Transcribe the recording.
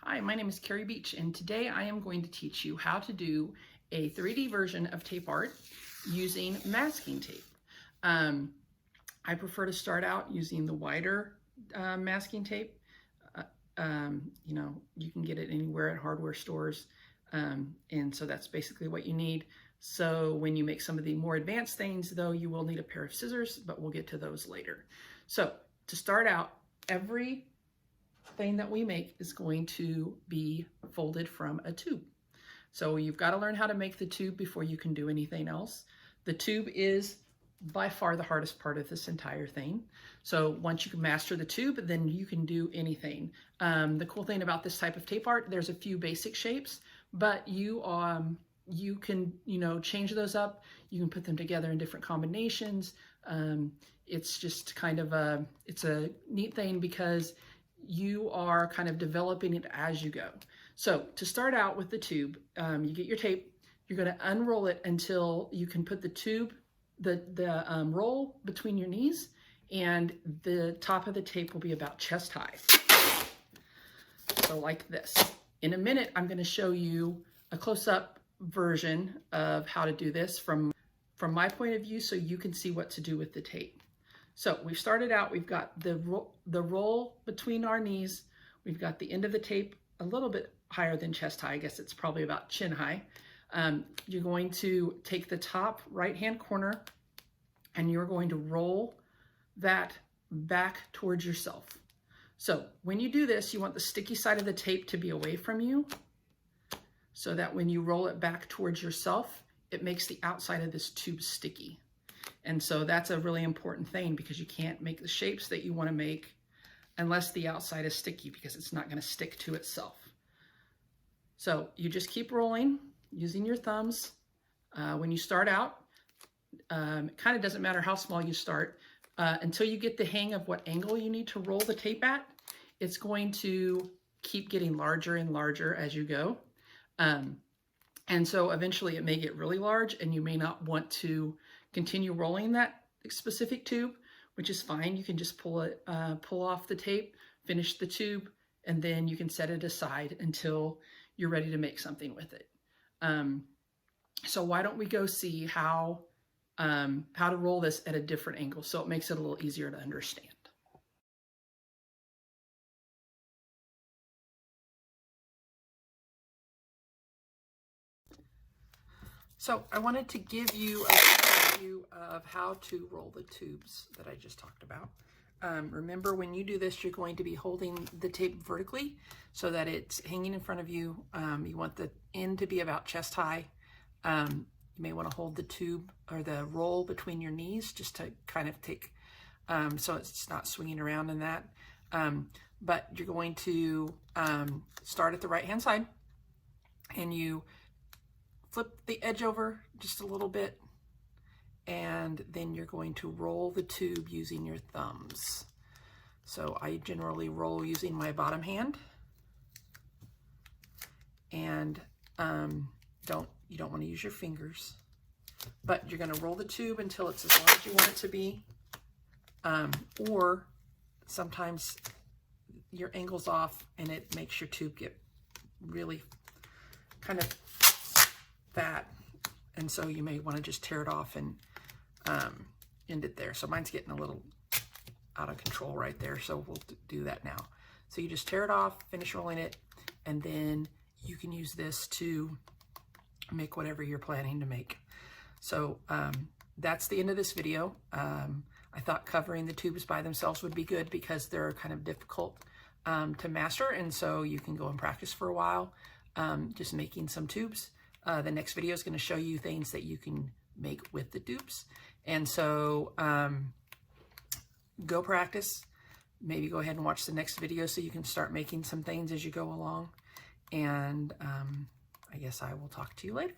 Hi, my name is Carrie Beach, and today I am going to teach you how to do a 3D version of tape art using masking tape. I prefer to start out using the wider masking tape. You can get it anywhere at hardware stores, and so that's basically what you need. So when you make some of the more advanced things, though, you will need a pair of scissors, but we'll get to those later. So to start out, every thing that we make is going to be folded from a tube. So you've got to learn how to make the tube before you can do anything else. The tube is by far the hardest part of this entire thing. So once you can master the tube, then you can do anything. The cool thing about this type of tape art, there's a few basic shapes, but you can change those up. You can put them together in different combinations. It's just kind of it's a neat thing because you are kind of developing it as you go. So to start out with the tube, you get your tape, you're going to unroll it until you can put the tube, the roll between your knees, and the top of the tape will be about chest high. So like this. In a minute, I'm going to show you a close-up version of how to do this from my point of view so you can see what to do with the tape. So we've started out, we've got the roll between our knees, we've got the end of the tape a little bit higher than chest high, I guess it's probably about chin high. You're going to take the top right-hand corner and you're going to roll that back towards yourself. So when you do this, you want the sticky side of the tape to be away from you so that when you roll it back towards yourself, it makes the outside of this tube sticky. And so that's a really important thing because you can't make the shapes that you want to make unless the outside is sticky because it's not going to stick to itself. So you just keep rolling using your thumbs. When you start out, it kind of doesn't matter how small you start until you get the hang of what angle you need to roll the tape at. It's going to keep getting larger and larger as you go. And so eventually it may get really large and you may not want to continue rolling that specific tube, which is fine. You can just pull off the tape, finish the tube, and then you can set it aside until you're ready to make something with it. So why don't we go see how to roll this at a different angle so it makes it a little easier to understand. So I wanted to give you a overview of how to roll the tubes that I just talked about. Remember, when you do this, you're going to be holding the tape vertically so that it's hanging in front of you. You want the end to be about chest high. You may want to hold the tube or the roll between your knees just to kind of take, so it's not swinging around in that. But you're going to start at the right-hand side and you flip the edge over just a little bit, and then you're going to roll the tube using your thumbs. So I generally roll using my bottom hand, and you don't want to use your fingers, but you're going to roll the tube until it's as long as you want it to be, or sometimes your angle's off and it makes your tube get really kind of fat, and so you may want to just tear it off and end it there. So mine's getting a little out of control right there, so we'll do that now. So you just tear it off, finish rolling it, and then you can use this to make whatever you're planning to make. So that's the end of this video. I thought covering the tubes by themselves would be good because they're kind of difficult to master, and so you can go and practice for a while just making some tubes. The next video is going to show you things that you can make with the tubes. And so go practice. Maybe go ahead and watch the next video so you can start making some things as you go along. And I guess I will talk to you later.